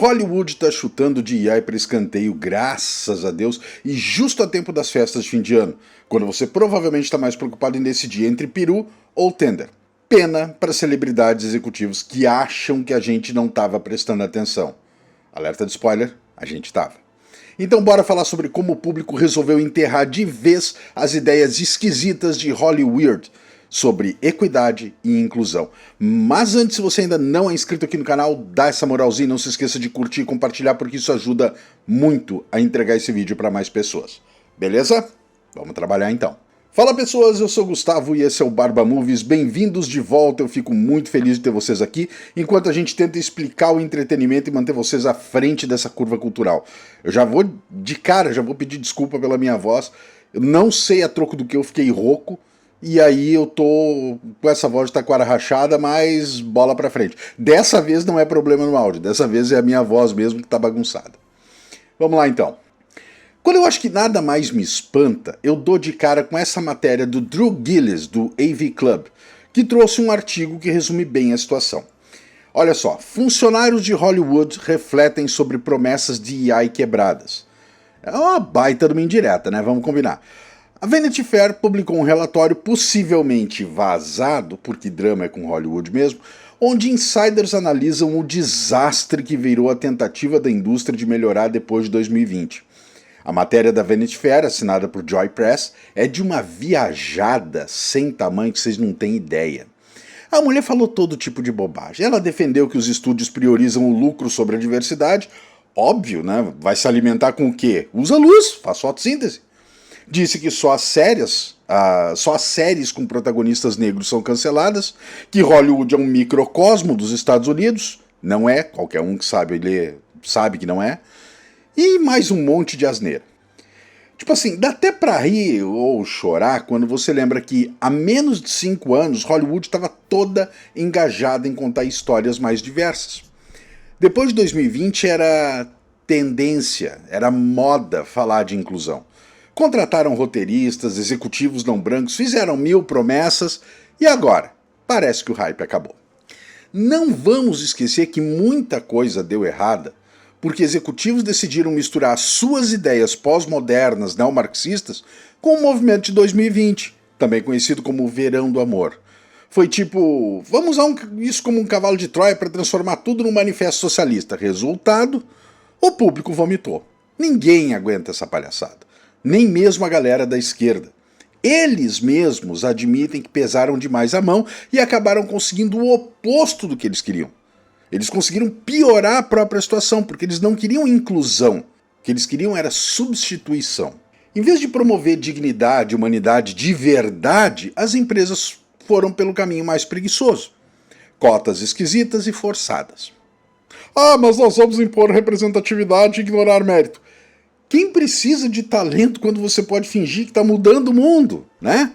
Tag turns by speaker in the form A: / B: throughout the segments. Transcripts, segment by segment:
A: Hollywood tá chutando de DEI para escanteio, graças a Deus, e justo a tempo das festas de fim de ano, quando você provavelmente está mais preocupado em decidir entre peru ou tender. Pena para celebridades executivos que acham que a gente não estava prestando atenção. Alerta de spoiler, a gente estava. Então bora falar sobre como o público resolveu enterrar de vez as ideias esquisitas de Hollywood sobre equidade e inclusão. Mas antes, se você ainda não é inscrito aqui no canal, dá essa moralzinha, não se esqueça de curtir e compartilhar, porque isso ajuda muito a entregar esse vídeo para mais pessoas. Beleza? Vamos trabalhar então. Fala pessoas, eu sou o Gustavo e esse é o Barba Movies, bem-vindos de volta, eu fico muito feliz de ter vocês aqui, enquanto a gente tenta explicar o entretenimento e manter vocês à frente dessa curva cultural. Eu já vou de cara, já vou pedir desculpa pela minha voz, eu não sei a troco do que eu fiquei rouco, e aí eu tô com essa voz de taquara rachada, mas bola pra frente. Dessa vez não é problema no áudio, dessa vez é a minha voz mesmo que tá bagunçada. Vamos lá então. Quando eu acho que nada mais me espanta, eu dou de cara com essa matéria do Drew Gillies, do AV Club, que trouxe um artigo que resume bem a situação. Olha só, funcionários de Hollywood refletem sobre promessas de EI quebradas. É uma baita de uma indireta, né? Vamos combinar. A Vanity Fair publicou um relatório possivelmente vazado, porque drama é com Hollywood mesmo, onde insiders analisam o desastre que virou a tentativa da indústria de melhorar depois de 2020. A matéria da Vanity Fair, assinada por Joy Press, é de uma viajada sem tamanho que vocês não têm ideia. A mulher falou todo tipo de bobagem. Ela defendeu que os estúdios priorizam o lucro sobre a diversidade. Óbvio, né? Vai se alimentar com o quê? Usa luz, faz fotossíntese. Disse que só as séries com protagonistas negros são canceladas, que Hollywood é um microcosmo dos Estados Unidos, não é, qualquer um que sabe ler sabe que não é, e mais um monte de asneira. Tipo assim, dá até pra rir ou chorar quando você lembra que há menos de 5 anos Hollywood estava toda engajada em contar histórias mais diversas. Depois de 2020 era tendência, era moda falar de inclusão. Contrataram roteiristas, executivos não brancos, fizeram 1000 promessas e agora? Parece que o hype acabou. Não vamos esquecer que muita coisa deu errada porque executivos decidiram misturar suas ideias pós-modernas neomarxistas com o movimento de 2020, também conhecido como o Verão do Amor. Foi tipo, vamos usar isso como um cavalo de Troia para transformar tudo num manifesto socialista. Resultado, o público vomitou. Ninguém aguenta essa palhaçada. Nem mesmo a galera da esquerda. Eles mesmos admitem que pesaram demais a mão e acabaram conseguindo o oposto do que eles queriam. Eles conseguiram piorar a própria situação, porque eles não queriam inclusão. O que eles queriam era substituição. Em vez de promover dignidade e humanidade de verdade, as empresas foram pelo caminho mais preguiçoso. Cotas esquisitas e forçadas. Ah, mas nós vamos impor representatividade e ignorar mérito. Quem precisa de talento quando você pode fingir que está mudando o mundo, né?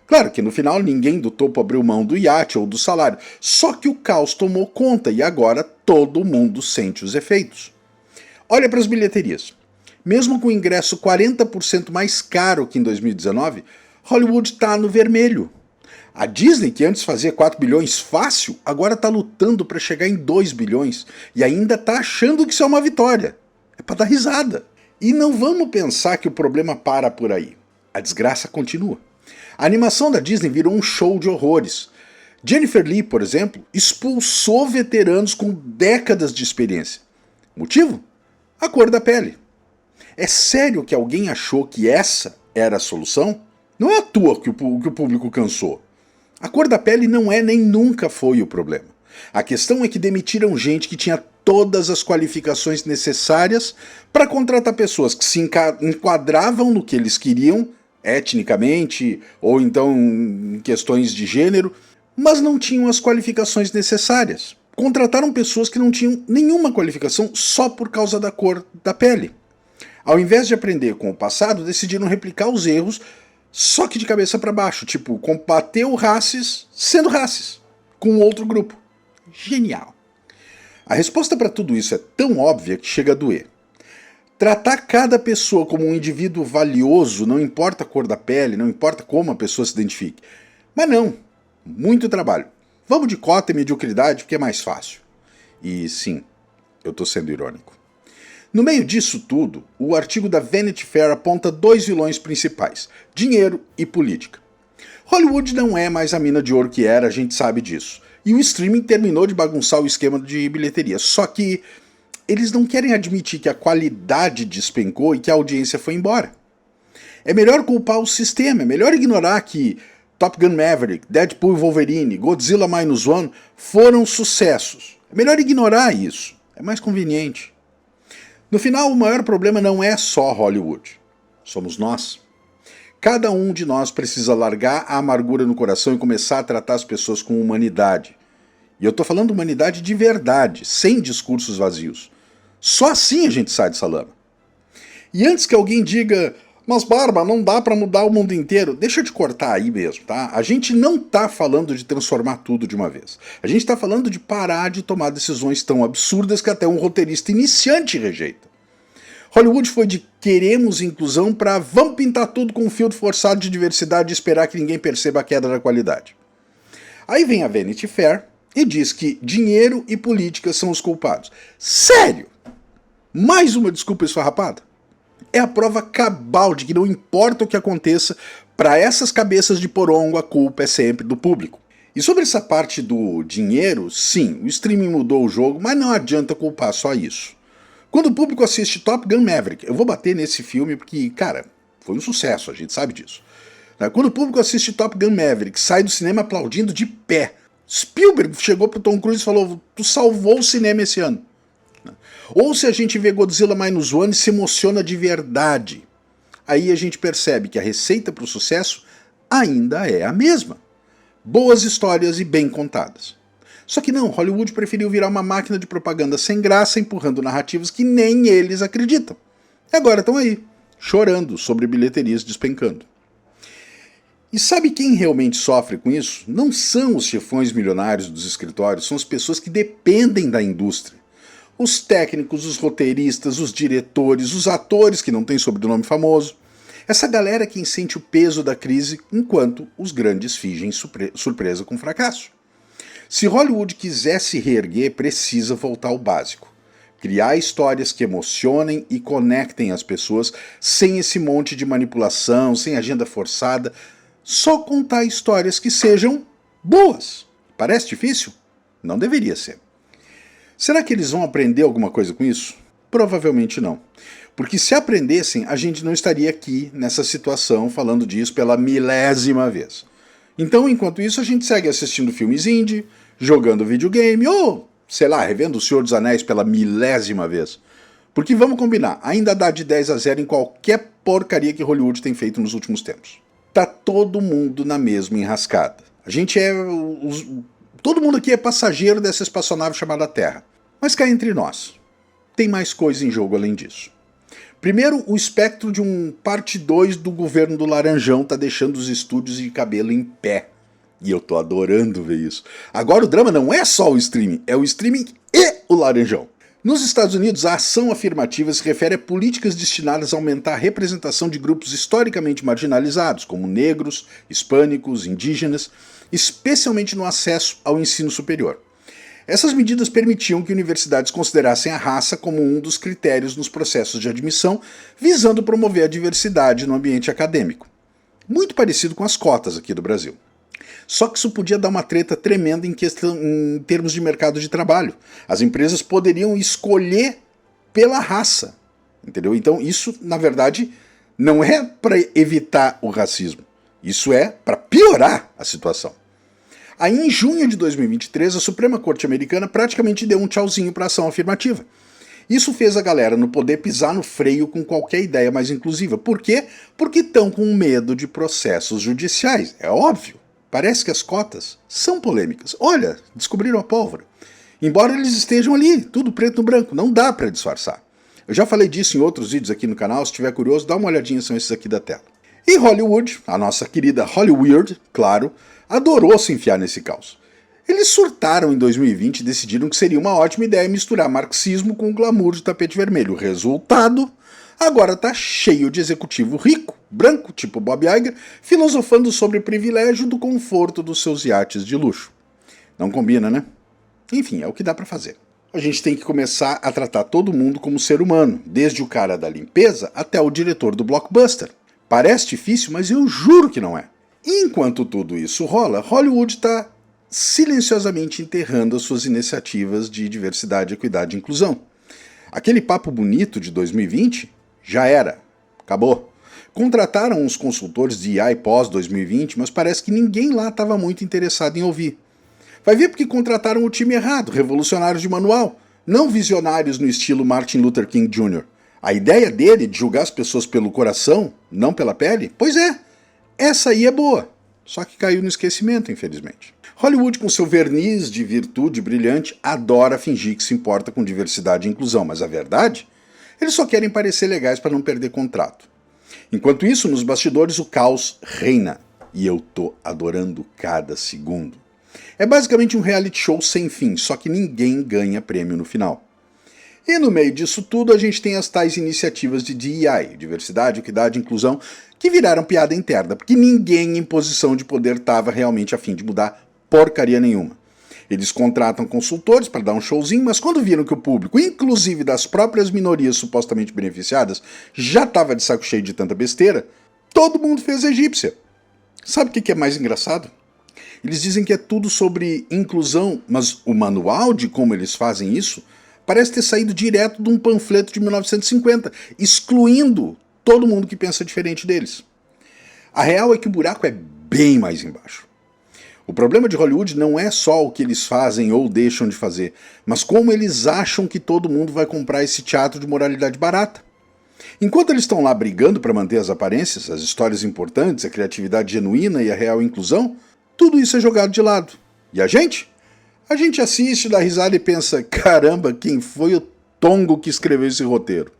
A: Claro que no final ninguém do topo abriu mão do iate ou do salário, só que o caos tomou conta e agora todo mundo sente os efeitos. Olha para as bilheterias. Mesmo com o ingresso 40% mais caro que em 2019, Hollywood está no vermelho. A Disney, que antes fazia 4 bilhões fácil, agora está lutando para chegar em 2 bilhões e ainda está achando que isso é uma vitória. É para dar risada. E não vamos pensar que o problema para por aí. A desgraça continua. A animação da Disney virou um show de horrores. Jennifer Lee, por exemplo, expulsou veteranos com décadas de experiência. Motivo? A cor da pele. É sério que alguém achou que essa era a solução? Não é à toa que o público cansou. A cor da pele não é nem nunca foi o problema. A questão é que demitiram gente que tinha todas as qualificações necessárias para contratar pessoas que se enquadravam no que eles queriam, etnicamente, ou então em questões de gênero, mas não tinham as qualificações necessárias. Contrataram pessoas que não tinham nenhuma qualificação só por causa da cor da pele. Ao invés de aprender com o passado, decidiram replicar os erros, só que de cabeça para baixo, tipo, combater o racis sendo racis, com outro grupo. Genial. A resposta para tudo isso é tão óbvia que chega a doer. Tratar cada pessoa como um indivíduo valioso, não importa a cor da pele, não importa como a pessoa se identifique. Mas não, muito trabalho. Vamos de cota e mediocridade porque é mais fácil. E sim, eu tô sendo irônico. No meio disso tudo, o artigo da Vanity Fair aponta 2 vilões principais: dinheiro e política. Hollywood não é mais a mina de ouro que era, a gente sabe disso. E o streaming terminou de bagunçar o esquema de bilheteria. Só que eles não querem admitir que a qualidade despencou e que a audiência foi embora. É melhor culpar o sistema, é melhor ignorar que Top Gun Maverick, Deadpool e Wolverine, Godzilla Minus One foram sucessos. É melhor ignorar isso, é mais conveniente. No final, o maior problema não é só Hollywood. Somos nós. Cada um de nós precisa largar a amargura no coração e começar a tratar as pessoas com humanidade. E eu tô falando humanidade de verdade, sem discursos vazios. Só assim a gente sai dessa lama. E antes que alguém diga, mas Barba, não dá pra mudar o mundo inteiro, deixa eu te cortar aí mesmo, tá? A gente não tá falando de transformar tudo de uma vez. A gente tá falando de parar de tomar decisões tão absurdas que até um roteirista iniciante rejeita. Hollywood foi de queremos inclusão pra vamos pintar tudo com um filtro forçado de diversidade e esperar que ninguém perceba a queda da qualidade. Aí vem a Vanity Fair e diz que dinheiro e política são os culpados. Sério? Mais uma desculpa esfarrapada? É a prova cabal de que não importa o que aconteça, para essas cabeças de porongo a culpa é sempre do público. E sobre essa parte do dinheiro, sim, o streaming mudou o jogo, mas não adianta culpar só isso. Quando o público assiste Top Gun Maverick, eu vou bater nesse filme porque, cara, foi um sucesso, a gente sabe disso. Quando o público assiste Top Gun Maverick, sai do cinema aplaudindo de pé. Spielberg chegou pro Tom Cruise e falou, tu salvou o cinema esse ano. Ou se a gente vê Godzilla Minus One e se emociona de verdade. Aí a gente percebe que a receita para o sucesso ainda é a mesma. Boas histórias e bem contadas. Só que não, Hollywood preferiu virar uma máquina de propaganda sem graça, empurrando narrativas que nem eles acreditam. E agora estão aí, chorando sobre bilheterias despencando. E sabe quem realmente sofre com isso? Não são os chefões milionários dos escritórios, são as pessoas que dependem da indústria. Os técnicos, os roteiristas, os diretores, os atores que não têm sobrenome famoso. Essa galera é quem sente o peso da crise, enquanto os grandes fingem surpresa com fracasso. Se Hollywood quiser se reerguer, precisa voltar ao básico. Criar histórias que emocionem e conectem as pessoas sem esse monte de manipulação, sem agenda forçada. Só contar histórias que sejam boas. Parece difícil? Não deveria ser. Será que eles vão aprender alguma coisa com isso? Provavelmente não. Porque se aprendessem, a gente não estaria aqui nessa situação falando disso pela 1000ª vez. Então, enquanto isso, a gente segue assistindo filmes indie, jogando videogame ou, sei lá, revendo O Senhor dos Anéis pela 1000ª vez. Porque vamos combinar, ainda dá de 10-0 em qualquer porcaria que Hollywood tem feito nos últimos tempos. Tá todo mundo na mesma enrascada. A gente é... Todo mundo aqui é passageiro dessa espaçonave chamada Terra. Mas cá entre nós, tem mais coisa em jogo além disso. Primeiro, o espectro de um parte 2 do governo do Laranjão tá deixando os estúdios de cabelo em pé. E eu tô adorando ver isso. Agora o drama não é só o streaming, é o streaming e o Laranjão. Nos Estados Unidos, a ação afirmativa se refere a políticas destinadas a aumentar a representação de grupos historicamente marginalizados, como negros, hispânicos, indígenas, especialmente no acesso ao ensino superior. Essas medidas permitiam que universidades considerassem a raça como um dos critérios nos processos de admissão, visando promover a diversidade no ambiente acadêmico. Muito parecido com as cotas aqui do Brasil. Só que isso podia dar uma treta tremenda em termos de mercado de trabalho. As empresas poderiam escolher pela raça, entendeu? Então isso, na verdade, não é para evitar o racismo. Isso é para piorar a situação. Aí, em junho de 2023, a Suprema Corte Americana praticamente deu um tchauzinho para a ação afirmativa. Isso fez a galera no poder pisar no freio com qualquer ideia mais inclusiva. Por quê? Porque estão com medo de processos judiciais. É óbvio. Parece que as cotas são polêmicas. Olha, descobriram a pólvora. Embora eles estejam ali, tudo preto no branco, não dá para disfarçar. Eu já falei disso em outros vídeos aqui no canal, se estiver curioso, dá uma olhadinha, são esses aqui da tela. E Hollywood, a nossa querida Hollyweird, claro, adorou se enfiar nesse caos. Eles surtaram em 2020 e decidiram que seria uma ótima ideia misturar marxismo com o glamour de tapete vermelho. O resultado... agora tá cheio de executivo rico, branco, tipo Bob Iger, filosofando sobre o privilégio do conforto dos seus iates de luxo. Não combina, né? Enfim, é o que dá pra fazer. A gente tem que começar a tratar todo mundo como ser humano, desde o cara da limpeza até o diretor do blockbuster. Parece difícil, mas eu juro que não é. Enquanto tudo isso rola, Hollywood está silenciosamente enterrando as suas iniciativas de diversidade, equidade e inclusão. Aquele papo bonito de 2020 já era, acabou. Contrataram uns consultores de AI pós 2020, mas parece que ninguém lá estava muito interessado em ouvir. Vai ver porque contrataram o time errado, revolucionários de manual, não visionários no estilo Martin Luther King Jr. A ideia dele de julgar as pessoas pelo coração, não pela pele, pois é, essa aí é boa, só que caiu no esquecimento, infelizmente. Hollywood, com seu verniz de virtude brilhante, adora fingir que se importa com diversidade e inclusão, mas a verdade? Eles só querem parecer legais para não perder contrato. Enquanto isso, nos bastidores o caos reina, e eu tô adorando cada segundo. É basicamente um reality show sem fim, só que ninguém ganha prêmio no final. E no meio disso tudo a gente tem as tais iniciativas de DEI, diversidade, equidade e inclusão, que viraram piada interna, porque ninguém em posição de poder estava realmente a fim de mudar porcaria nenhuma. Eles contratam consultores para dar um showzinho, mas quando viram que o público, inclusive das próprias minorias supostamente beneficiadas, já estava de saco cheio de tanta besteira, todo mundo fez egípcia. Sabe o que é mais engraçado? Eles dizem que é tudo sobre inclusão, mas o manual de como eles fazem isso parece ter saído direto de um panfleto de 1950, excluindo todo mundo que pensa diferente deles. A real é que o buraco é bem mais embaixo. O problema de Hollywood não é só o que eles fazem ou deixam de fazer, mas como eles acham que todo mundo vai comprar esse teatro de moralidade barata. Enquanto eles estão lá brigando para manter as aparências, as histórias importantes, a criatividade genuína e a real inclusão, tudo isso é jogado de lado. E a gente? A gente assiste, dá risada e pensa, caramba, quem foi o tongo que escreveu esse roteiro?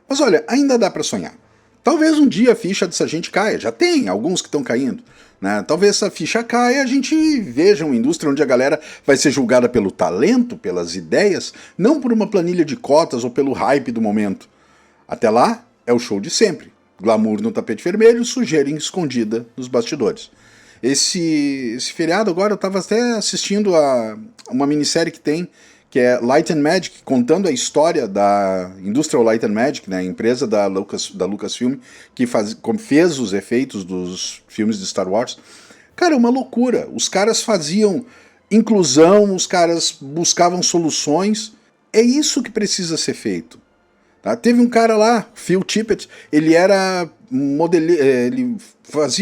A: Mas olha, ainda dá para sonhar. Talvez um dia a ficha dessa gente caia, já tem alguns que estão caindo. Né? Talvez essa ficha caia e a gente veja uma indústria onde a galera vai ser julgada pelo talento, pelas ideias, não por uma planilha de cotas ou pelo hype do momento. Até lá, é o show de sempre. Glamour no tapete vermelho, sujeira escondida nos bastidores. Esse feriado agora eu estava até assistindo a uma minissérie que tem, que é Light and Magic, contando a história da Industrial Light and Magic, né, a empresa da Lucasfilm, que fez os efeitos dos filmes de Star Wars. Cara, é uma loucura. Os caras faziam inclusão, os caras buscavam soluções. É isso que precisa ser feito. Tá? Teve um cara lá, Phil Tippett, ele era ele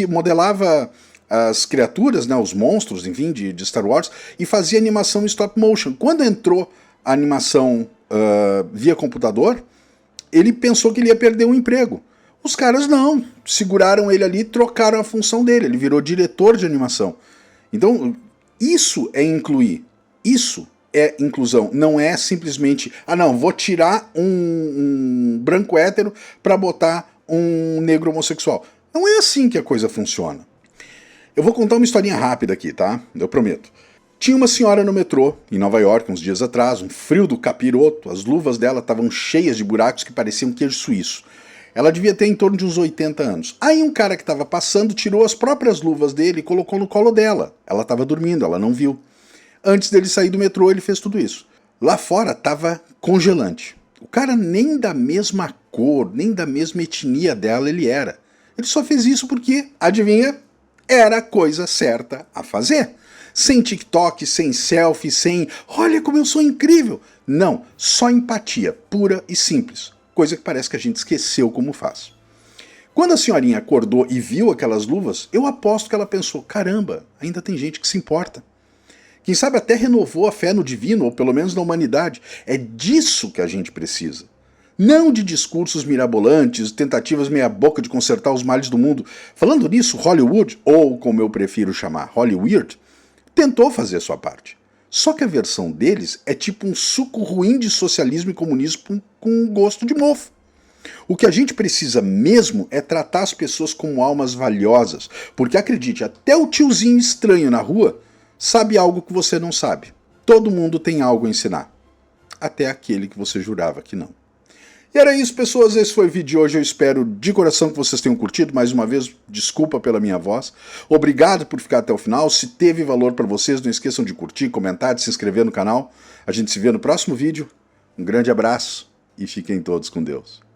A: modelava as criaturas, né, os monstros, enfim, de Star Wars, e fazia animação em stop motion. Quando entrou a animação via computador, ele pensou que ele ia perder o emprego. Os caras não, seguraram ele ali e trocaram a função dele, ele virou diretor de animação. Então, isso é incluir, isso é inclusão, não é simplesmente, vou tirar um branco hétero para botar um negro homossexual. Não é assim que a coisa funciona. Eu vou contar uma historinha rápida aqui, tá? Eu prometo. Tinha uma senhora no metrô, em Nova York, uns dias atrás, um frio do capiroto, as luvas dela estavam cheias de buracos que pareciam queijo suíço. Ela devia ter em torno de uns 80 anos. Aí um cara que estava passando tirou as próprias luvas dele e colocou no colo dela. Ela estava dormindo, ela não viu. Antes dele sair do metrô, ele fez tudo isso. Lá fora estava congelante. O cara nem da mesma cor, nem da mesma etnia dela ele era. Ele só fez isso porque, adivinha, era a coisa certa a fazer. Sem TikTok, sem selfie, sem olha como eu sou incrível. Não, só empatia, pura e simples. Coisa que parece que a gente esqueceu como faz. Quando a senhorinha acordou e viu aquelas luvas, eu aposto que ela pensou, caramba, ainda tem gente que se importa. Quem sabe até renovou a fé no divino, ou pelo menos na humanidade. É disso que a gente precisa. Não de discursos mirabolantes, tentativas meia-boca de consertar os males do mundo. Falando nisso, Hollywood, ou como eu prefiro chamar, Hollyweird, tentou fazer a sua parte. Só que a versão deles é tipo um suco ruim de socialismo e comunismo com gosto de mofo. O que a gente precisa mesmo é tratar as pessoas como almas valiosas, porque acredite, até o tiozinho estranho na rua sabe algo que você não sabe. Todo mundo tem algo a ensinar. Até aquele que você jurava que não. E era isso, pessoas, esse foi o vídeo de hoje, eu espero de coração que vocês tenham curtido, mais uma vez, desculpa pela minha voz, obrigado por ficar até o final, se teve valor para vocês, não esqueçam de curtir, comentar, de se inscrever no canal, a gente se vê no próximo vídeo, um grande abraço e fiquem todos com Deus.